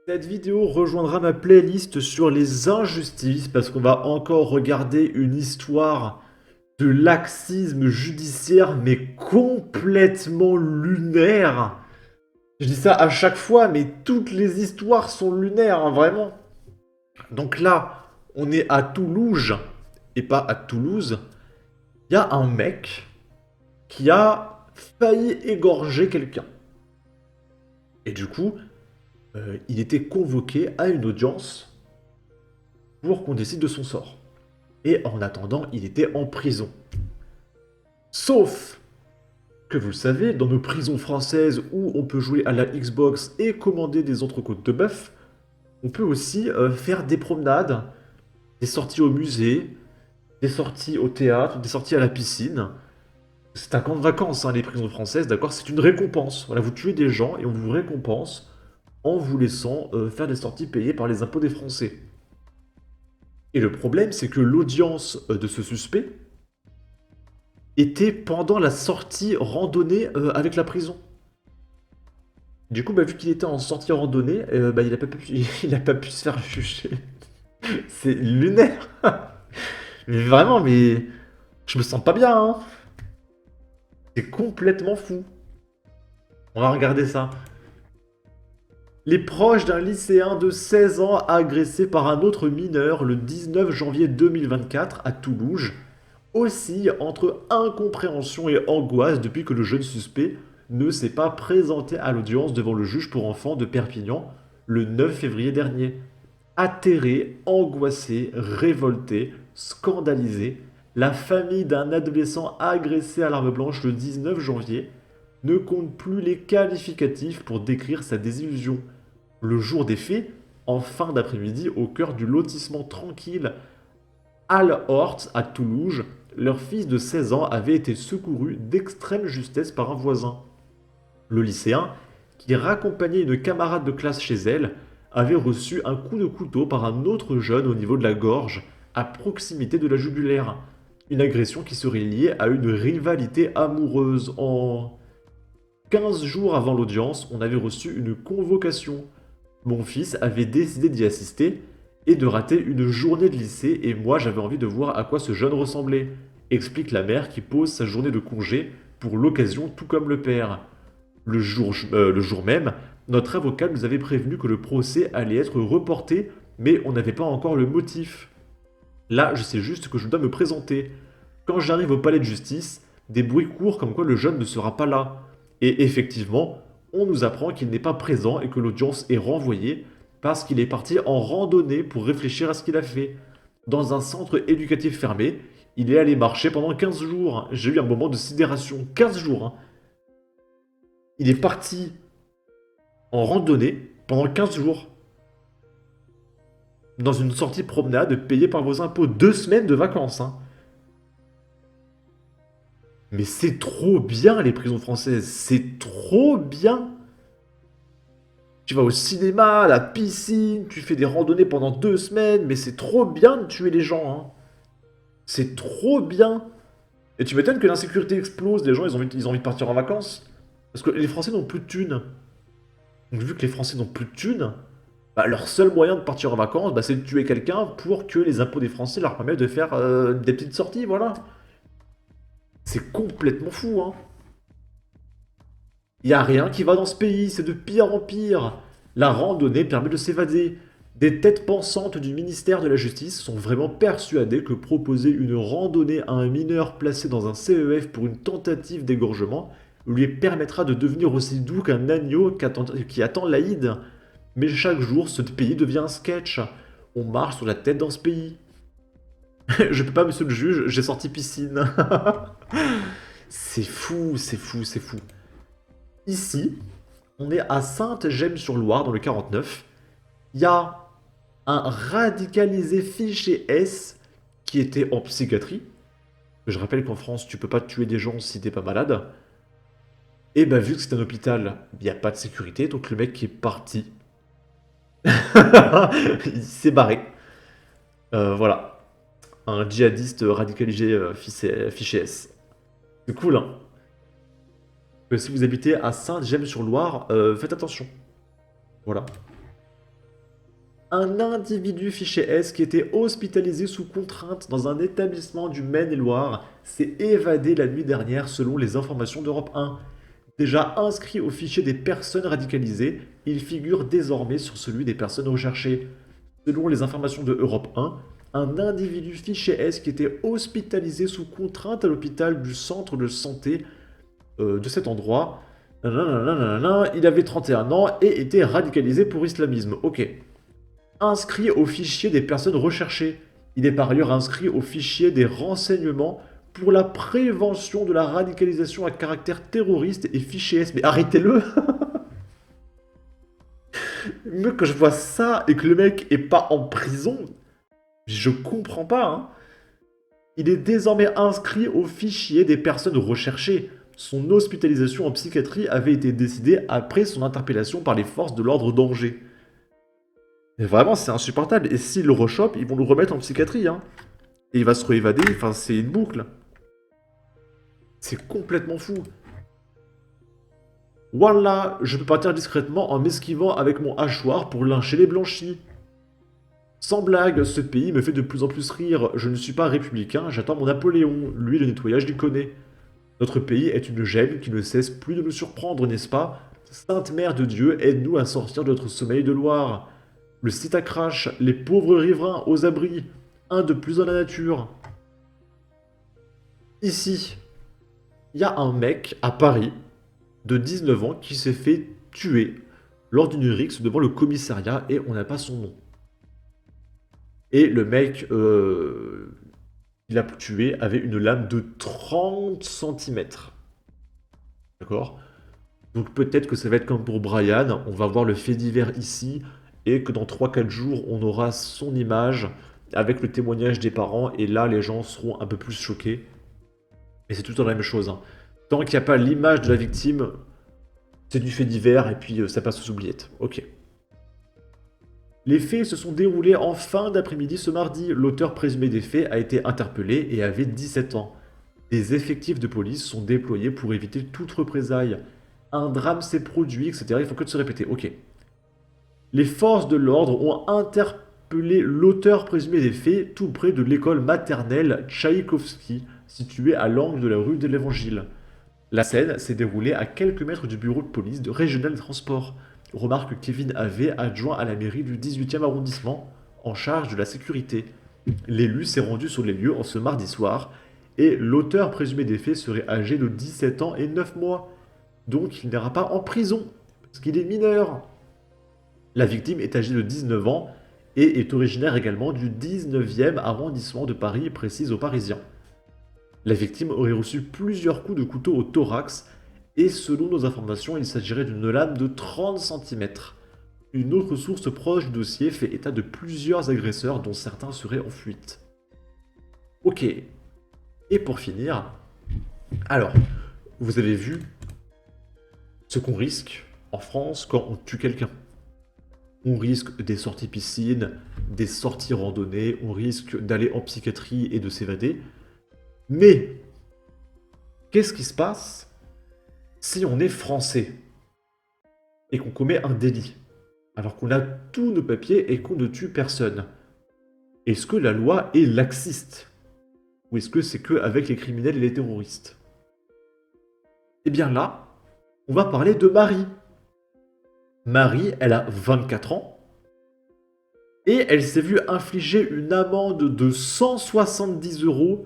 Cette vidéo rejoindra ma playlist sur les injustices parce qu'on va encore regarder une histoire de laxisme judiciaire mais complètement lunaire. Je dis ça à chaque fois, mais toutes les histoires sont lunaires, hein, vraiment. Donc là, on est à Toulouse et pas à Toulouse. Il y a un mec qui a failli égorger quelqu'un. Et du coup, il était convoqué à une audience pour qu'on décide de son sort. Et en attendant, il était en prison. Sauf que vous le savez, dans nos prisons françaises où on peut jouer à la Xbox et commander des entrecôtes de bœuf, on peut aussi faire des promenades, des sorties au musée, des sorties au théâtre, des sorties à la piscine. C'est un camp de vacances, hein, les prisons françaises, d'accord? C'est une récompense. Voilà, vous tuez des gens et on vous récompense en vous laissant faire des sorties payées par les impôts des Français. Et le problème, c'est que l'audience de ce suspect était pendant la sortie randonnée avec la prison. Du coup, bah, vu qu'il était en sortie randonnée, bah, il a pas pu se faire juger. C'est lunaire. Mais vraiment, mais je me sens pas bien, hein. C'est complètement fou. On va regarder ça. Les proches d'un lycéen de 16 ans agressé par un autre mineur le 19 janvier 2024 à Toulouse oscillent entre incompréhension et angoisse depuis que le jeune suspect ne s'est pas présenté à l'audience devant le juge pour enfants de Perpignan le 9 février dernier. Atterré, angoissé, révolté, scandalisé, la famille d'un adolescent agressé à l'arme blanche le 19 janvier ne compte plus les qualificatifs pour décrire sa désillusion. Le jour des faits, en fin d'après-midi, au cœur du lotissement tranquille Al-Hort à Toulouse, leur fils de 16 ans avait été secouru d'extrême justesse par un voisin. Le lycéen, qui raccompagnait une camarade de classe chez elle, avait reçu un coup de couteau par un autre jeune au niveau de la gorge, à proximité de la jugulaire. Une agression qui serait liée à une rivalité amoureuse. En 15 jours avant l'audience, on avait reçu une convocation. Mon fils avait décidé d'y assister et de rater une journée de lycée et moi j'avais envie de voir à quoi ce jeune ressemblait, explique la mère qui pose sa journée de congé pour l'occasion tout comme le père. Le jour même, notre avocat nous avait prévenu que le procès allait être reporté, mais on n'avait pas encore le motif. Là, je sais juste que je dois me présenter. Quand j'arrive au palais de justice, des bruits courent comme quoi le jeune ne sera pas là. Et effectivement, on nous apprend qu'il n'est pas présent et que l'audience est renvoyée parce qu'il est parti en randonnée pour réfléchir à ce qu'il a fait. Dans un centre éducatif fermé, il est allé marcher pendant 15 jours. J'ai eu un moment de sidération. 15 jours, hein. Il est parti en randonnée pendant 15 jours. Dans une sortie promenade payée par vos impôts. 2 semaines de vacances, hein. Mais c'est trop bien les prisons françaises. C'est trop bien. Tu vas au cinéma, à la piscine, tu fais des randonnées pendant 2 semaines, mais c'est trop bien de tuer les gens, hein. C'est trop bien. Et tu m'étonnes que l'insécurité explose, les gens ils ont envie de partir en vacances. Parce que les Français n'ont plus de thunes. Donc vu que les Français n'ont plus de thunes, bah, leur seul moyen de partir en vacances, bah, c'est de tuer quelqu'un pour que les impôts des Français leur permettent de faire des petites sorties, voilà. C'est complètement fou, hein. Y a rien qui va dans ce pays, c'est de pire en pire. La randonnée permet de s'évader. Des têtes pensantes du ministère de la Justice sont vraiment persuadées que proposer une randonnée à un mineur placé dans un CEF pour une tentative d'égorgement lui permettra de devenir aussi doux qu'un agneau qui attend l'Aïd. Mais chaque jour, ce pays devient un sketch. On marche sur la tête dans ce pays. Je peux pas, monsieur le juge, j'ai sorti piscine. C'est fou, c'est fou, c'est fou. Ici, on est à Sainte-Gemme-sur-Loire, dans le 49. Il y a un radicalisé fiché S qui était en psychiatrie. Je rappelle qu'en France, tu peux pas tuer des gens si t'es pas malade. Et bah, vu que c'est un hôpital, il n'y a pas de sécurité, donc le mec qui est parti, il s'est barré. Voilà. Un djihadiste radicalisé fiché S. C'est cool, hein. Si vous habitez à Saint-Gemme-sur-Loire, faites attention. Voilà. Un individu fiché S qui était hospitalisé sous contrainte dans un établissement du Maine-et-Loire s'est évadé la nuit dernière selon les informations d'Europe 1. Déjà inscrit au fichier des personnes radicalisées, il figure désormais sur celui des personnes recherchées. Selon les informations de Europe 1, un individu fiché S qui était hospitalisé sous contrainte à l'hôpital du centre de santé de cet endroit, il avait 31 ans et était radicalisé pour islamisme. Ok. Inscrit au fichier des personnes recherchées. Il est par ailleurs inscrit au fichier des renseignements pour la prévention de la radicalisation à caractère terroriste et fiché S. Mais arrêtez-le. Moi, quand je vois ça et que le mec est pas en prison, je comprends pas, hein. Il est désormais inscrit au fichier des personnes recherchées. Son hospitalisation en psychiatrie avait été décidée après son interpellation par les forces de l'ordre d'Angers. Mais vraiment, c'est insupportable. Et s'ils le rechopent, ils vont le remettre en psychiatrie, hein. Et il va se réévader, enfin, c'est une boucle. C'est complètement fou. Voilà, je peux partir discrètement en m'esquivant avec mon hachoir pour lyncher les blanchis. Sans blague, ce pays me fait de plus en plus rire. Je ne suis pas républicain, j'attends mon Napoléon. Lui, le nettoyage du connaît. Notre pays est une gemme qui ne cesse plus de nous surprendre, n'est-ce pas? Sainte Mère de Dieu, aide-nous à sortir de notre sommeil de Loire. Le site à crash, les pauvres riverains aux abris. Un de plus dans la nature. Ici, il y a un mec à Paris de 19 ans qui s'est fait tuer lors d'une rixe devant le commissariat et on n'a pas son nom. Et le mec qui l'a tué avait une lame de 30 centimètres. D'accord? Donc peut-être que ça va être comme pour Brian, on va voir le fait divers ici, et que dans 3-4 jours, on aura son image avec le témoignage des parents, et là, les gens seront un peu plus choqués. Mais c'est tout le temps la même chose, hein. Tant qu'il n'y a pas l'image de la victime, c'est du fait divers, et puis ça passe aux oubliettes. Ok. Les faits se sont déroulés en fin d'après-midi ce mardi. L'auteur présumé des faits a été interpellé et avait 17 ans. Des effectifs de police sont déployés pour éviter toute représaille. Un drame s'est produit, etc. Il faut que de se répéter. Ok. Les forces de l'ordre ont interpellé l'auteur présumé des faits tout près de l'école maternelle Tchaïkovski, située à l'angle de la rue de l'Évangile. La scène s'est déroulée à quelques mètres du bureau de police de Régional Transport. Remarque Kevin Havé, adjoint à la mairie du 18e arrondissement, en charge de la sécurité. L'élu s'est rendu sur les lieux en ce mardi soir, et l'auteur présumé des faits serait âgé de 17 ans et 9 mois. Donc il n'ira pas en prison, parce qu'il est mineur. La victime est âgée de 19 ans et est originaire également du 19e arrondissement de Paris, précise aux Parisiens. La victime aurait reçu plusieurs coups de couteau au thorax et selon nos informations, il s'agirait d'une lame de 30 centimètres. Une autre source proche du dossier fait état de plusieurs agresseurs dont certains seraient en fuite. Ok. Et pour finir, alors, vous avez vu ce qu'on risque en France quand on tue quelqu'un. On risque des sorties piscine, des sorties randonnées, on risque d'aller en psychiatrie et de s'évader. Mais, qu'est-ce qui se passe si on est français et qu'on commet un délit, alors qu'on a tous nos papiers et qu'on ne tue personne? Est-ce que la loi est laxiste? Ou est-ce que c'est que avec les criminels et les terroristes? Eh bien là, on va parler de Marie. Marie, elle a 24 ans et elle s'est vue infliger une amende de 170 €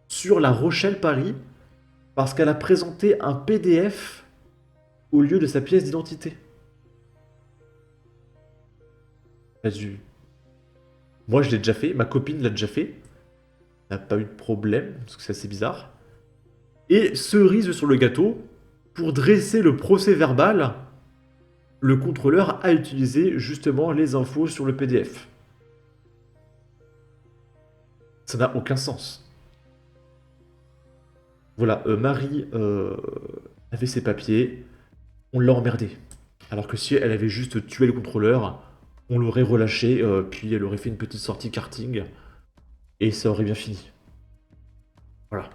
sur La Rochelle-Paris parce qu'elle a présenté un PDF au lieu de sa pièce d'identité. Moi, je l'ai déjà fait, ma copine l'a déjà fait. Elle n'a pas eu de problème, parce que c'est assez bizarre. Et cerise sur le gâteau, pour dresser le procès verbal, le contrôleur a utilisé justement les infos sur le PDF. Ça n'a aucun sens. Voilà, Marie avait ses papiers, on l'a emmerdée. Alors que si elle avait juste tué le contrôleur, on l'aurait relâché, puis elle aurait fait une petite sortie karting, et ça aurait bien fini. Voilà.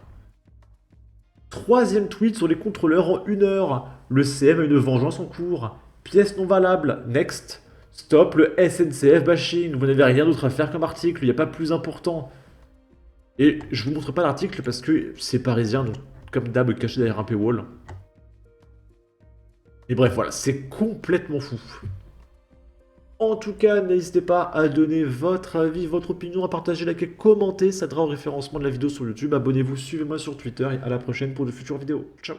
Troisième tweet sur les contrôleurs en 1 heure. Le CM a une vengeance en cours. Pièce non valable. Next. Stop le SNCF bashing, vous n'avez rien d'autre à faire comme article, il n'y a pas plus important. Et je vous montre pas l'article parce que c'est parisien, donc comme d'hab, caché derrière un paywall. Et bref, voilà, c'est complètement fou. En tout cas, n'hésitez pas à donner votre avis, votre opinion, à partager, liker, commenter, ça aidera au référencement de la vidéo sur YouTube. Abonnez-vous, suivez-moi sur Twitter et à la prochaine pour de futures vidéos. Ciao!